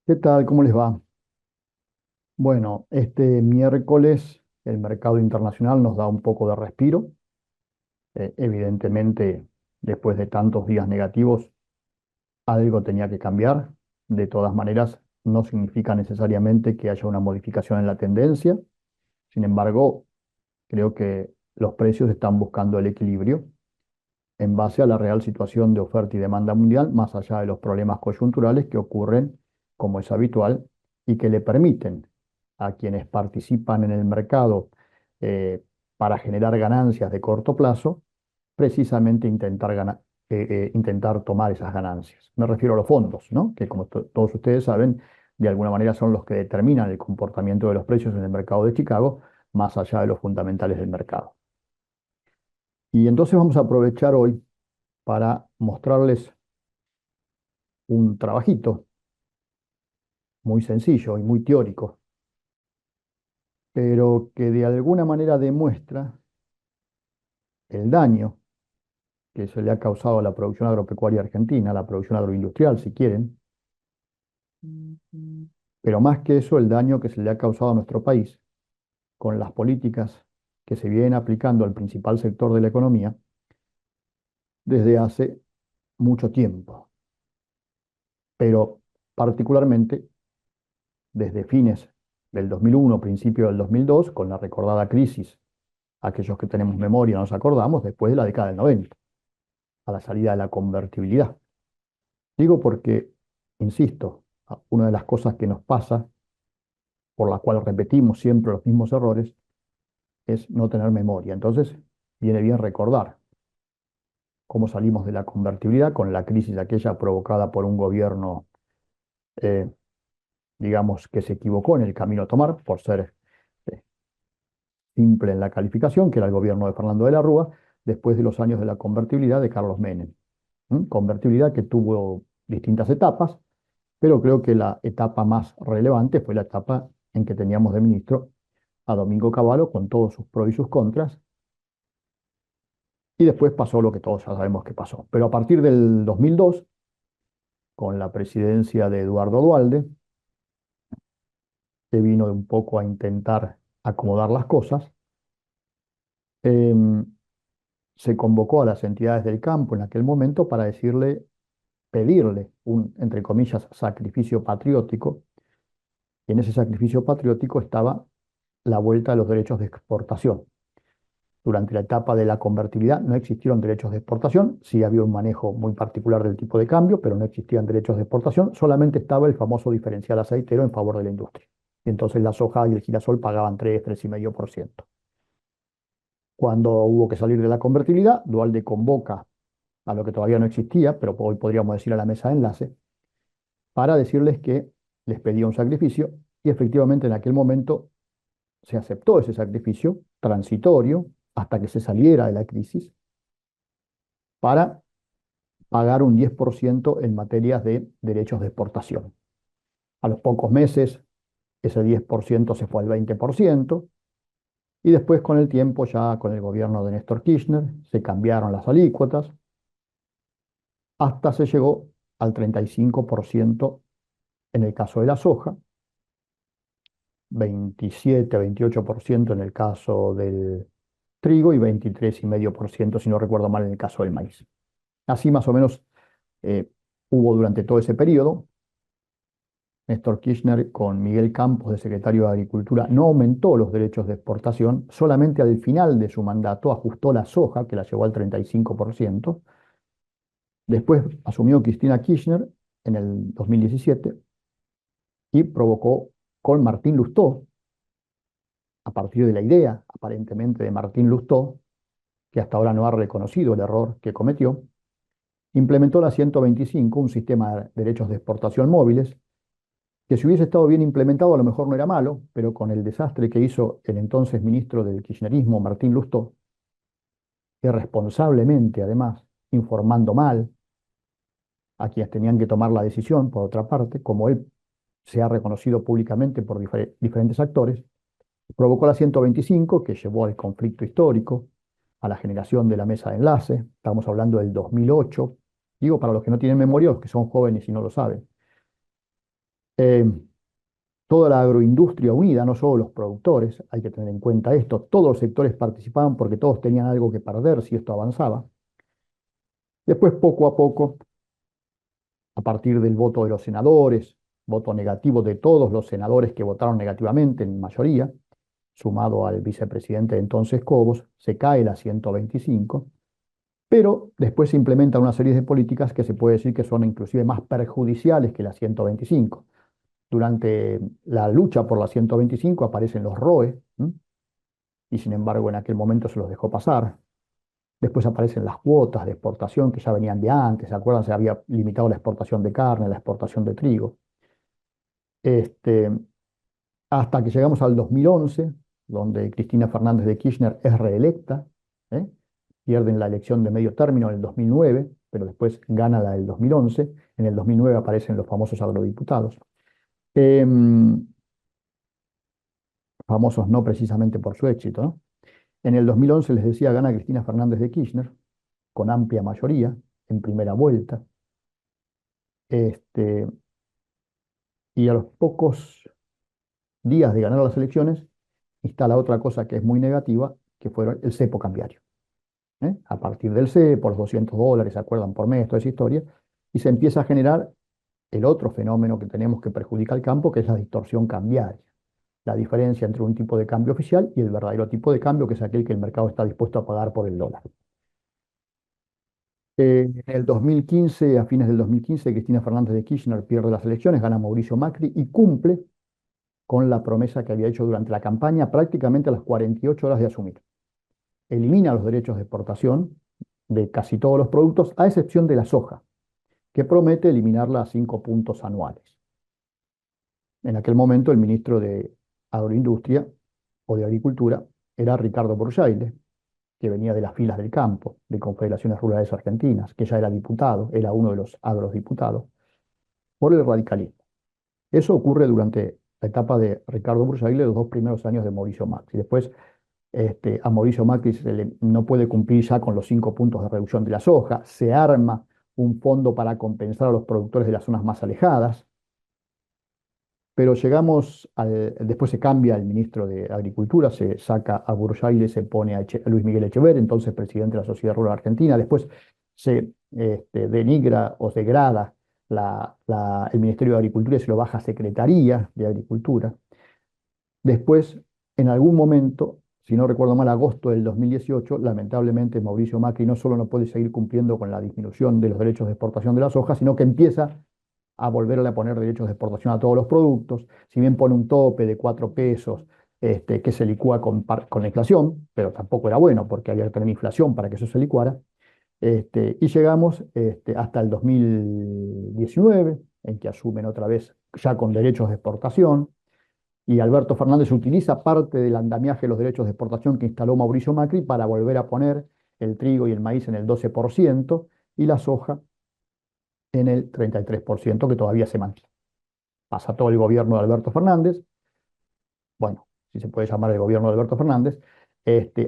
¿Qué tal? ¿Cómo les va? Bueno, este miércoles el mercado internacional nos da un poco de respiro. Evidentemente, después de tantos días negativos, algo tenía que cambiar. De todas maneras, no significa necesariamente que haya una modificación en la tendencia. Sin embargo, creo que los precios están buscando el equilibrio en base a la real situación de oferta y demanda mundial, más allá de los problemas coyunturales que ocurren, como es habitual, y que le permiten a quienes participan en el mercado para generar ganancias de corto plazo, precisamente intentar tomar esas ganancias. Me refiero a los fondos, ¿no? Que como todos ustedes saben, de alguna manera son los que determinan el comportamiento de los precios en el mercado de Chicago, más allá de los fundamentales del mercado. Y entonces vamos a aprovechar hoy para mostrarles un trabajito muy sencillo y muy teórico, pero que de alguna manera demuestra el daño que se le ha causado a la producción agropecuaria argentina, a la producción agroindustrial, si quieren, pero más que eso, el daño que se le ha causado a nuestro país con las políticas que se vienen aplicando al principal sector de la economía desde hace mucho tiempo, pero particularmente desde fines del 2001, principio del 2002, con la recordada crisis. Aquellos que tenemos memoria nos acordamos después de la década del 90, a la salida de la convertibilidad. Digo porque, insisto, una de las cosas que nos pasa, por la cual repetimos siempre los mismos errores, es no tener memoria. Entonces, viene bien recordar cómo salimos de la convertibilidad con la crisis aquella provocada por un gobierno, eh, digamos, que se equivocó en el camino a tomar, por ser eh, simple en la calificación, que era el gobierno de Fernando de la Rúa, después de los años de la convertibilidad de Carlos Menem. Convertibilidad que tuvo distintas etapas, pero creo que la etapa más relevante fue la etapa en que teníamos de ministro a Domingo Cavallo con todos sus pros y sus contras, y después pasó lo que todos ya sabemos que pasó. Pero a partir del 2002, con la presidencia de Eduardo Duhalde, que vino un poco a intentar acomodar las cosas, em, se convocó a las entidades del campo en aquel momento para pedirle un, entre comillas, sacrificio patriótico. Y en ese sacrificio patriótico estaba la vuelta de los derechos de exportación. Durante la etapa de la convertibilidad no existieron derechos de exportación, sí había un manejo muy particular del tipo de cambio, pero no existían derechos de exportación, solamente estaba el famoso diferencial aceitero en favor de la industria. Y entonces la soja y el girasol pagaban 3,5%. Cuando hubo que salir de la convertibilidad, Duhalde convoca a lo que todavía no existía, pero hoy podríamos decir a la mesa de enlace, para decirles que les pedía un sacrificio, y efectivamente en aquel momento se aceptó ese sacrificio transitorio hasta que se saliera de la crisis para pagar un 10% en materias de derechos de exportación. A los pocos meses, ese 10% se fue al 20%, y después con el tiempo, ya con el gobierno de Néstor Kirchner, se cambiaron las alícuotas hasta se llegó al 35% en el caso de la soja, 27-28% en el caso del trigo y 23,5%, si no recuerdo mal, en el caso del maíz. Así más o menos eh, hubo durante todo ese periodo. Néstor Kirchner con Miguel Campos de secretario de Agricultura no aumentó los derechos de exportación, solamente al final de su mandato ajustó la soja, que la llevó al 35%. Después asumió Cristina Kirchner en el 2017 y provocó con Martín Lustó, a partir de la idea aparentemente de Martín Lustó, que hasta ahora no ha reconocido el error que cometió, implementó la 125, un sistema de derechos de exportación móviles, que si hubiese estado bien implementado a lo mejor no era malo, pero con el desastre que hizo el entonces ministro del kirchnerismo, Martín Lustó, irresponsablemente además, informando mal a quienes tenían que tomar la decisión, por otra parte, como él se ha reconocido públicamente por diferentes actores, provocó la 125, que llevó al conflicto histórico, a la generación de la mesa de enlace. Estamos hablando del 2008. Digo, para los que no tienen memoria, los que son jóvenes y no lo saben. Eh, Toda la agroindustria unida, no solo los productores, hay que tener en cuenta esto, todos los sectores participaban porque todos tenían algo que perder si esto avanzaba. Después, poco a poco, a partir del voto de los senadores, voto negativo de todos los senadores que votaron negativamente en mayoría, sumado al vicepresidente de entonces Cobos, se cae la 125, pero después se implementan una serie de políticas que se puede decir que son inclusive más perjudiciales que la 125. Durante la lucha por la 125 aparecen los ROE, ¿m? Y sin embargo en aquel momento se los dejó pasar. Después aparecen las cuotas de exportación que ya venían de antes, ¿se acuerdan? Se había limitado la exportación de carne, la exportación de trigo. Este, Hasta que llegamos al 2011, donde Cristina Fernández de Kirchner es reelecta, ¿eh? Pierden la elección de medio término en el 2009, pero después gana la del 2011. En el 2009 aparecen los famosos agrodiputados. Em, Famosos no precisamente por su éxito, ¿no? En el 2011, les decía, gana Cristina Fernández de Kirchner con amplia mayoría en primera vuelta. Este, y a los pocos días de ganar las elecciones, instala otra cosa que es muy negativa, que fue el cepo cambiario. A partir del cepo, los $200, ¿se acuerdan? Por mes, toda esa historia, y se empieza a generar el otro fenómeno que tenemos que perjudica al campo, que es la distorsión cambiaria. La diferencia entre un tipo de cambio oficial y el verdadero tipo de cambio, que es aquel que el mercado está dispuesto a pagar por el dólar. En el 2015, a fines del 2015, Cristina Fernández de Kirchner pierde las elecciones, gana Mauricio Macri y cumple con la promesa que había hecho durante la campaña prácticamente a las 48 horas de asumir. Elimina los derechos de exportación de casi todos los productos, a excepción de la soja, que promete eliminarla a 5 puntos anuales. En aquel momento el ministro de Agroindustria o de Agricultura era Ricardo Burjaile, que venía de las filas del campo, de Confederaciones Rurales Argentinas, que ya era diputado, era uno de los agrodiputados, por el radicalismo. Eso ocurre durante la etapa de Ricardo Burjaile, los 2 primeros años de Mauricio Macri. Después, a Mauricio Macri no puede cumplir ya con los 5 puntos de reducción de la soja, se arma un fondo para compensar a los productores de las zonas más alejadas, pero después se cambia el ministro de Agricultura, se saca a Burjaile, se pone a Luis Miguel Echeverri, entonces presidente de la Sociedad Rural Argentina, después se denigra o degrada el Ministerio de Agricultura y se lo baja a Secretaría de Agricultura. Después, en algún momento, si no recuerdo mal, agosto del 2018, lamentablemente Mauricio Macri no solo no puede seguir cumpliendo con la disminución de los derechos de exportación de las hojas, sino que empieza a volverle a poner derechos de exportación a todos los productos. Si bien pone un tope de 4 pesos, que se licúa con la inflación, pero tampoco era bueno porque había que tener inflación para que eso se licuara. Y llegamos hasta el 2019, en que asumen otra vez ya con derechos de exportación, y Alberto Fernández utiliza parte del andamiaje de los derechos de exportación que instaló Mauricio Macri para volver a poner el trigo y el maíz en el 12% y la soja en el 33%, que todavía se mantiene. Pasa todo el gobierno de Alberto Fernández, bueno, si se puede llamar el gobierno de Alberto Fernández,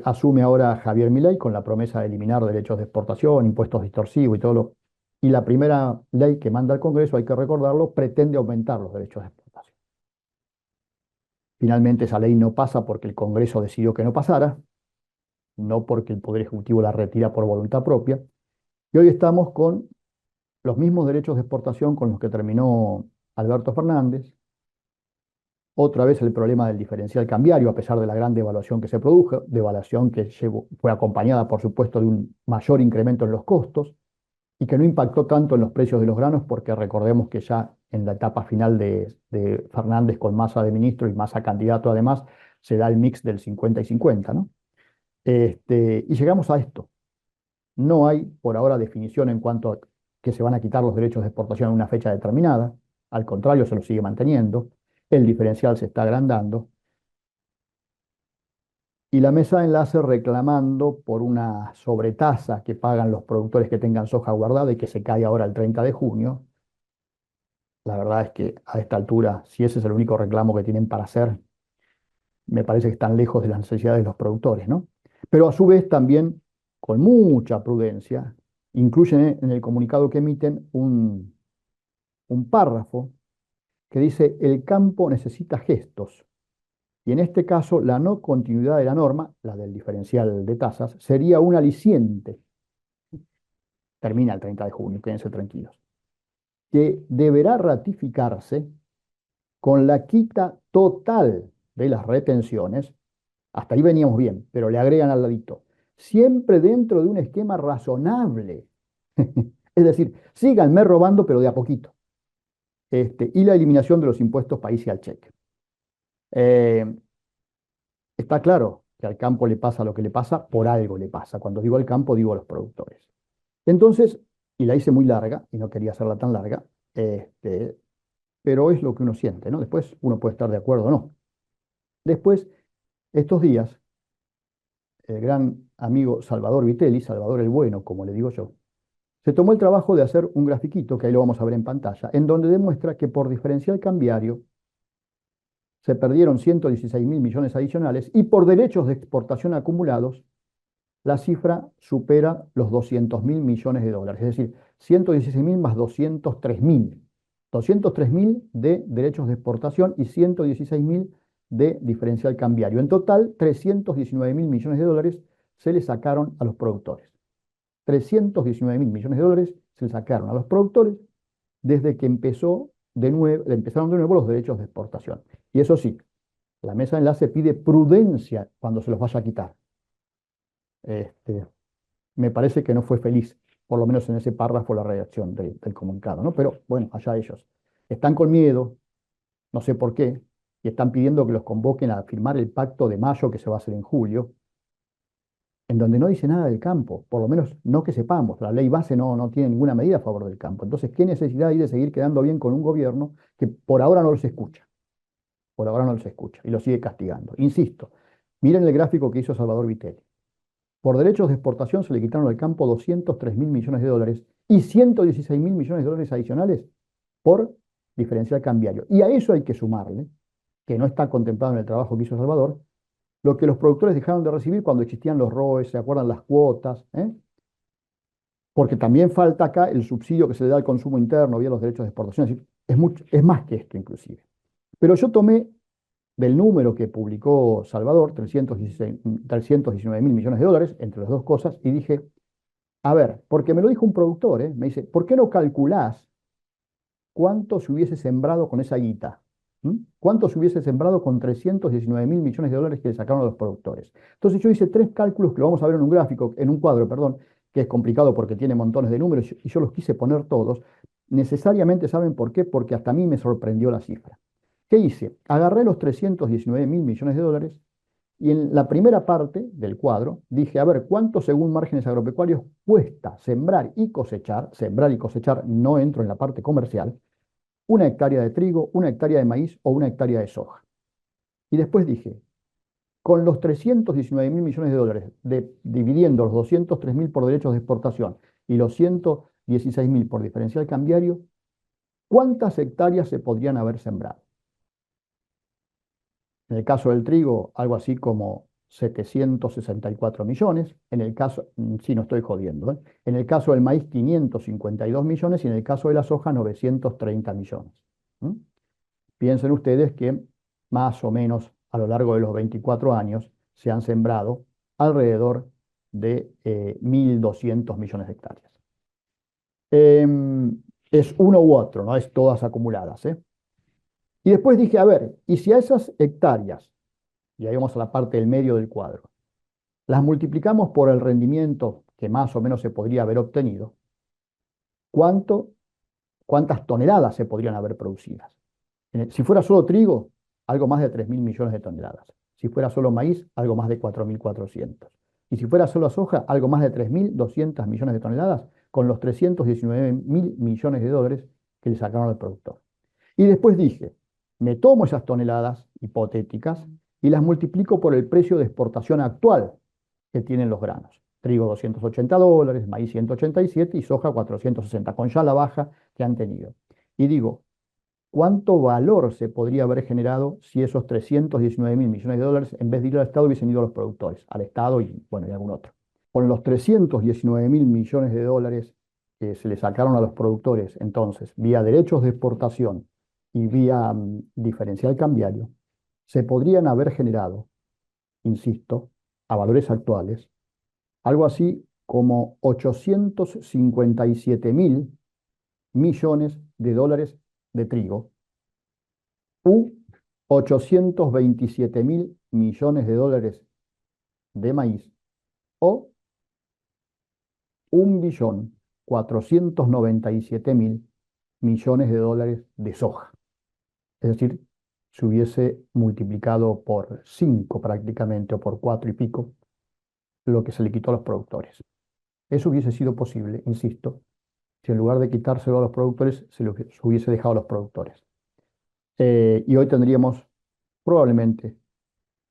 asume ahora Javier Milei con la promesa de eliminar derechos de exportación, impuestos distorsivos y todo lo. Y la primera ley que manda al Congreso, hay que recordarlo, pretende aumentar los derechos de exportación. Finalmente esa ley no pasa porque el Congreso decidió que no pasara, no porque el Poder Ejecutivo la retira por voluntad propia. Y hoy estamos con los mismos derechos de exportación con los que terminó Alberto Fernández. Otra vez el problema del diferencial cambiario, a pesar de la gran devaluación que se produjo, devaluación que fue acompañada, por supuesto, de un mayor incremento en los costos y que no impactó tanto en los precios de los granos, porque recordemos que ya en la etapa final de Fernández con Massa de ministro y Massa candidato además, se da el mix del 50 y 50, ¿no? Y llegamos a esto. No hay por ahora definición en cuanto a que se van a quitar los derechos de exportación en una fecha determinada. Al contrario, se los sigue manteniendo. El diferencial se está agrandando. Y la mesa de enlace reclamando por una sobretasa que pagan los productores que tengan soja guardada y que se cae ahora el 30 de junio. La verdad es que a esta altura, si ese es el único reclamo que tienen para hacer, me parece que están lejos de las necesidades de los productores, ¿no? Pero a su vez también, con mucha prudencia, incluyen en el comunicado que emiten un párrafo que dice, el campo necesita gestos. Y en este caso, la no continuidad de la norma, la del diferencial de tasas, sería un aliciente. Termina el 30 de junio, quédense tranquilos. Que deberá ratificarse con la quita total de las retenciones. Hasta ahí veníamos bien, pero le agregan al ladito, siempre dentro de un esquema razonable. Es decir, síganme robando, pero de a poquito. Y la eliminación de los impuestos país y al cheque. Eh, Está claro que al campo le pasa lo que le pasa, por algo le pasa. Cuando digo al campo, digo a los productores. Entonces, y la hice muy larga, y no quería hacerla tan larga, pero es lo que uno siente, ¿no? Después uno puede estar de acuerdo o no. Después, estos días, el gran amigo Salvador Vitelli, Salvador el Bueno, como le digo yo, se tomó el trabajo de hacer un grafiquito, que ahí lo vamos a ver en pantalla, en donde demuestra que por diferencial cambiario se perdieron 116 mil millones adicionales y por derechos de exportación acumulados la cifra supera los 200 mil millones de dólares, es decir, 116 mil más 203 mil. 203 mil de derechos de exportación y 116 mil de diferencial cambiario. En total, 319 mil millones de dólares se le sacaron a los productores. 319 mil millones de dólares se le sacaron a los productores desde que empezaron de nuevo los derechos de exportación. Y eso sí, la mesa de enlace pide prudencia cuando se los vaya a quitar. Este, Me parece que no fue feliz, por lo menos en ese párrafo, la redacción del comunicado, ¿no? Pero bueno, allá ellos. Están con miedo, no sé por qué, y están pidiendo que los convoquen a firmar el pacto de mayo que se va a hacer en julio, en donde no dice nada del campo, por lo menos no que sepamos. La ley base no tiene ninguna medida a favor del campo. Entonces, ¿qué necesidad hay de seguir quedando bien con un gobierno que por ahora no los escucha? Por ahora no los escucha y los sigue castigando. Insisto, miren el gráfico que hizo Salvador Vitelli. Por derechos de exportación se le quitaron al campo 203 mil millones de dólares y 116 mil millones de dólares adicionales por diferencial cambiario. Y a eso hay que sumarle, que no está contemplado en el trabajo que hizo Salvador, lo que los productores dejaron de recibir cuando existían los ROEs, ¿se acuerdan las cuotas? Porque también falta acá el subsidio que se le da al consumo interno vía los derechos de exportación. Es decir, es más que esto inclusive. Pero yo tomé del número que publicó Salvador, 319 mil millones de dólares, entre las dos cosas, y dije, a ver, porque me lo dijo un productor, me dice, ¿por qué no calculás cuánto se hubiese sembrado con esa guita? ¿Cuánto se hubiese sembrado con 319 mil millones de dólares que le sacaron a los productores? Entonces yo hice tres cálculos que lo vamos a ver en un gráfico, en un cuadro, perdón, que es complicado porque tiene montones de números y yo los quise poner todos. Necesariamente, ¿saben por qué? Porque hasta a mí me sorprendió la cifra. ¿Qué hice? Agarré los 319 mil millones de dólares y en la primera parte del cuadro dije, a ver, ¿cuánto según márgenes agropecuarios cuesta sembrar y cosechar? Sembrar y cosechar no entro en la parte comercial, una hectárea de trigo, una hectárea de maíz o una hectárea de soja. Y después dije, con los 319 mil millones de dólares, dividiendo los 203 mil por derechos de exportación y los 116 mil por diferencial cambiario, ¿cuántas hectáreas se podrían haber sembrado? En el caso del trigo, algo así como 764 millones. En el caso, sí, no estoy jodiendo, ¿eh? En el caso del maíz, 552 millones y en el caso de la soja, 930 millones. ¿Mm? Piensen ustedes que más o menos a lo largo de los 24 años se han sembrado alrededor de 1.200 millones de hectáreas. Es uno u otro, no es todas acumuladas, ¿eh? Y después dije, a ver, y si a esas hectáreas, y ahí vamos a la parte del medio del cuadro, las multiplicamos por el rendimiento que más o menos se podría haber obtenido, ¿cuánto, cuántas toneladas se podrían haber producidas? Si fuera solo trigo, algo más de 3.000 millones de toneladas. Si fuera solo maíz, algo más de 4.400. Y si fuera solo soja, algo más de 3.200 millones de toneladas, con los 319 mil millones de dólares que le sacaron al productor. Y después dije, me tomo esas toneladas hipotéticas y las multiplico por el precio de exportación actual que tienen los granos. Trigo 280 dólares, maíz 187 y soja 460, con ya la baja que han tenido. Y digo, ¿cuánto valor se podría haber generado si esos 319 mil millones de dólares, en vez de ir al Estado, hubiesen ido a los productores, al Estado y, bueno, y algún otro? Con los 319 mil millones de dólares que se le sacaron a los productores, entonces, vía derechos de exportación y vía diferencial cambiario, se podrían haber generado, insisto, a valores actuales, algo así como 857.000 millones de dólares de trigo u 827.000 millones de dólares de maíz o 1.497.000 millones de dólares de soja. Es decir, se hubiese multiplicado por 5 prácticamente o por 4 y pico lo que se le quitó a los productores. Eso hubiese sido posible, insisto, si en lugar de quitárselo a los productores, se lo hubiese dejado a los productores. Y hoy tendríamos probablemente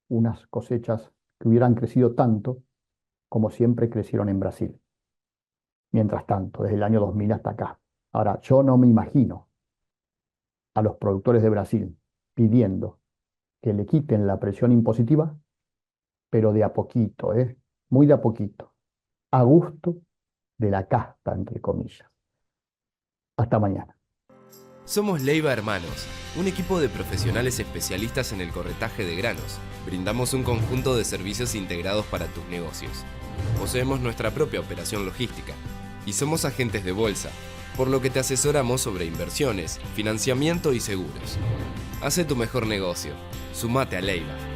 unas cosechas que hubieran crecido tanto como siempre crecieron en Brasil. Mientras tanto, desde el año 2000 hasta acá. Ahora, yo no me imagino a los productores de Brasil pidiendo que le quiten la presión impositiva, pero de a poquito, muy de a poquito, a gusto de la casta, entre comillas. Hasta mañana. Somos Leyva Hermanos, un equipo de profesionales especialistas en el corretaje de granos. Brindamos un conjunto de servicios integrados para tus negocios. Poseemos nuestra propia operación logística y somos agentes de bolsa, por lo que te asesoramos sobre inversiones, financiamiento y seguros. Hace tu mejor negocio. Sumate a Leyva.